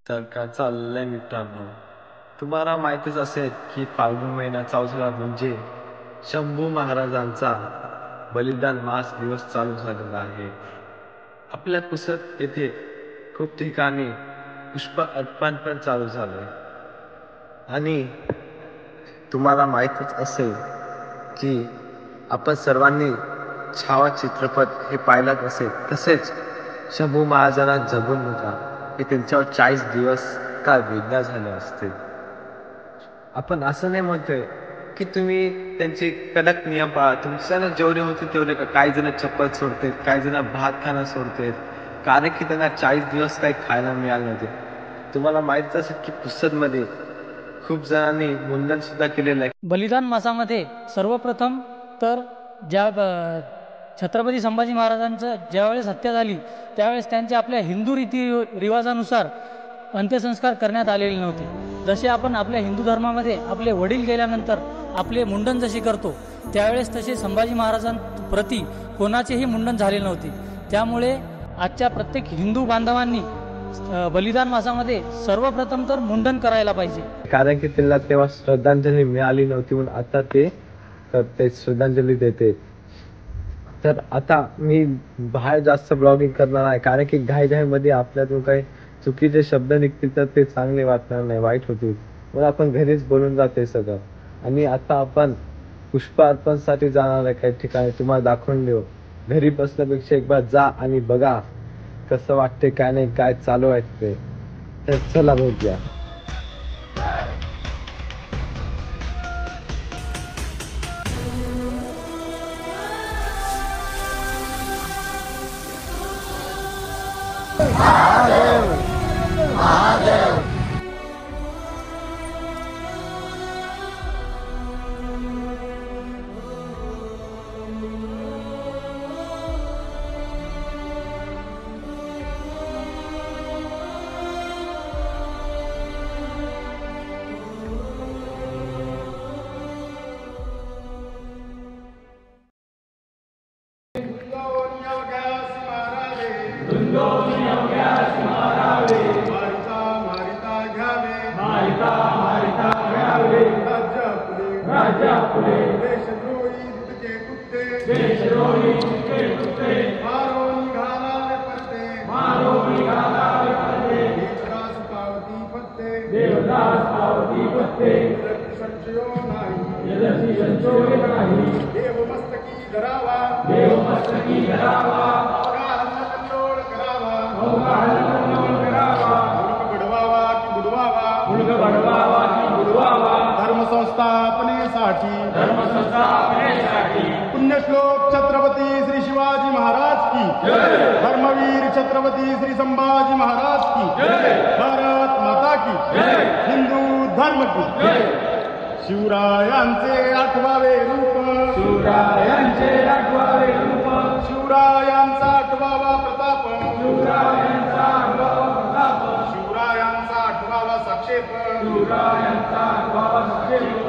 तर काय चाललंय मित्रांनो, तुम्हाला माहीतच असेल की फाल्गुन महिना चौथरा म्हणजे शंभू महाराजांचा बलिदान मास दिवस चालू झालेला आहे. आपल्या पुसद येथे खूप ठिकाणी पुष्प अर्पण पण चालू झालंय. आणि तुम्हाला माहीतच असेल की आपण सर्वांनी छावा चित्रपट हे पाहिलाच असेल. तसेच शंभू महाराजांना जगून होता की त्यांच्यावर 40 दिवस काय वेदना झाल्या असतील. आपण असं नाही म्हणतोय की तुम्ही त्यांचे कडक नियम पाळा. तुमच्यानं जेवढे होते तेवढे का. काही जण चप्पल सोडतात, काही जण भात खाणं सोडतात, कारण की त्यांना 40 दिवस काही खायला मिळालं नव्हते. तुम्हाला माहित असेल की पुसदमध्ये खूप जणांनी मुंडन सुद्धा केलेलं आहे. बलिदान मासामध्ये सर्वप्रथम तर छत्रपती संभाजी महाराजांचं ज्यावेळेस हत्या झाली त्यावेळेस त्यांचे आपल्या हिंदू रिवाजानुसार अंत्यसंस्कार करण्यात आलेले नव्हते. जसे आपण आपल्या हिंदू धर्मामध्ये आपले वडील गेल्यानंतर आपले मुंडन जसे करतो त्यावेळेस तसे संभाजी महाराजांप्रती कोणाचेही मुंडन झाले नव्हते. त्यामुळे आजच्या प्रत्येक हिंदू बांधवांनी बलिदान मासामध्ये सर्वप्रथम तर मुंडन करायला पाहिजे. कारण की त्यांना तेव्हा श्रद्धांजली मिळाली नव्हती म्हणून आता ते श्रद्धांजली देते. तर आता मी बाहेर जास्त ब्लॉगिंग करणार आहे, कारण की घाईमध्ये आपल्यातून काही चुकीचे शब्द निघतील तर ते चांगले वाटणार नाही, वाईट होतील. मग आपण घरीच बोलून जाते सगळं. आणि आता आपण पुष्प अर्पणसाठी जाणार आहे काही ठिकाणी, तुम्हाला दाखवून देऊ. घरी बसण्यापेक्षा एक बार जा आणि बघा कसं वाटते, काय नाही, काय चालू आहे ते. तर चला बघूया. पुण्यश्लोक छत्रपती श्री शिवाजी महाराज की धर्मवीर छत्रपती श्री संभाजी महाराज की भारत माता की हिंदू धर्म की शिवरायांचे आठवावे रूप, शिवरायांचे आठवावे रूप, शिवरायांचा आठवावा प्रताप, शिवरायांचा आठवावा प्रताप, शिवरायांचा आठवावा साक्षेप, शिवरायांचा आठवावा साक्षेप.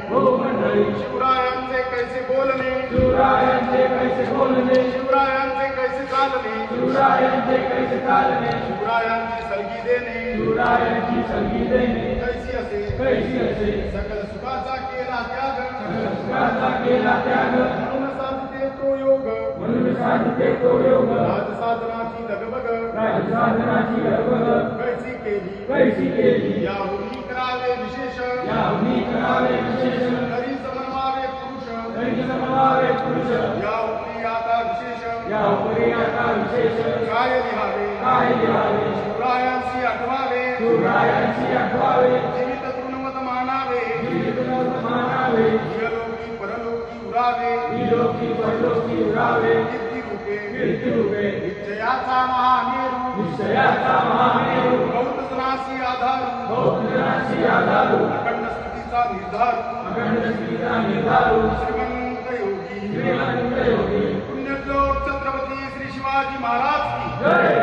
भूमंडळी शिवरायांचे कैसे बोलणे, शिवरायांचे कैसे बोलणे, शिवरायांचे कैसे चालणे, शिवरायांचे कैसे चालणे, शिवरायांची सलगी देणे, शिवरायांची सलगी देणे. कैसी असे, कैसी असे, सकल सुखाचा केला त्याग, सकल सुखाचा केला त्याग. म्हणून साधते तो योग, म्हणून साधते तो योग. राजसाधनाची लगबग, राजसाधनाची लगबग. कैसी केली, कैसी केली. याहुनी करावे विशेष, याहुनी करावे विशेष. करीच मनवावे पुरुष, करीच मनवावे पुरुष. याहुनी आता विशेष, याहुनी आता विशेष. काय लिहावे, काय लिहावे. शिवरायांशी आठवावे, शिवरायांशी आठवावे. जीवित तृणवत मानावे, जीवित तृणवत मानावे. इहलोकी परलोकी उरावे, इहलोकी परलोकी उरावे. कीर्तिरूपे निश्चयाचा महामेरू, निश्चयाचा महामेरू. बहुतजनासी आधारू, बहुतजनासी आधारू. अखंड स्थितीचा निर्धारू, अखंड स्थितीचा निर्धारू. श्रीमंत योगी, श्रीमंत योगी. पुण्यश्लोक छत्रपती श्री शिवाजी महाराज की जय.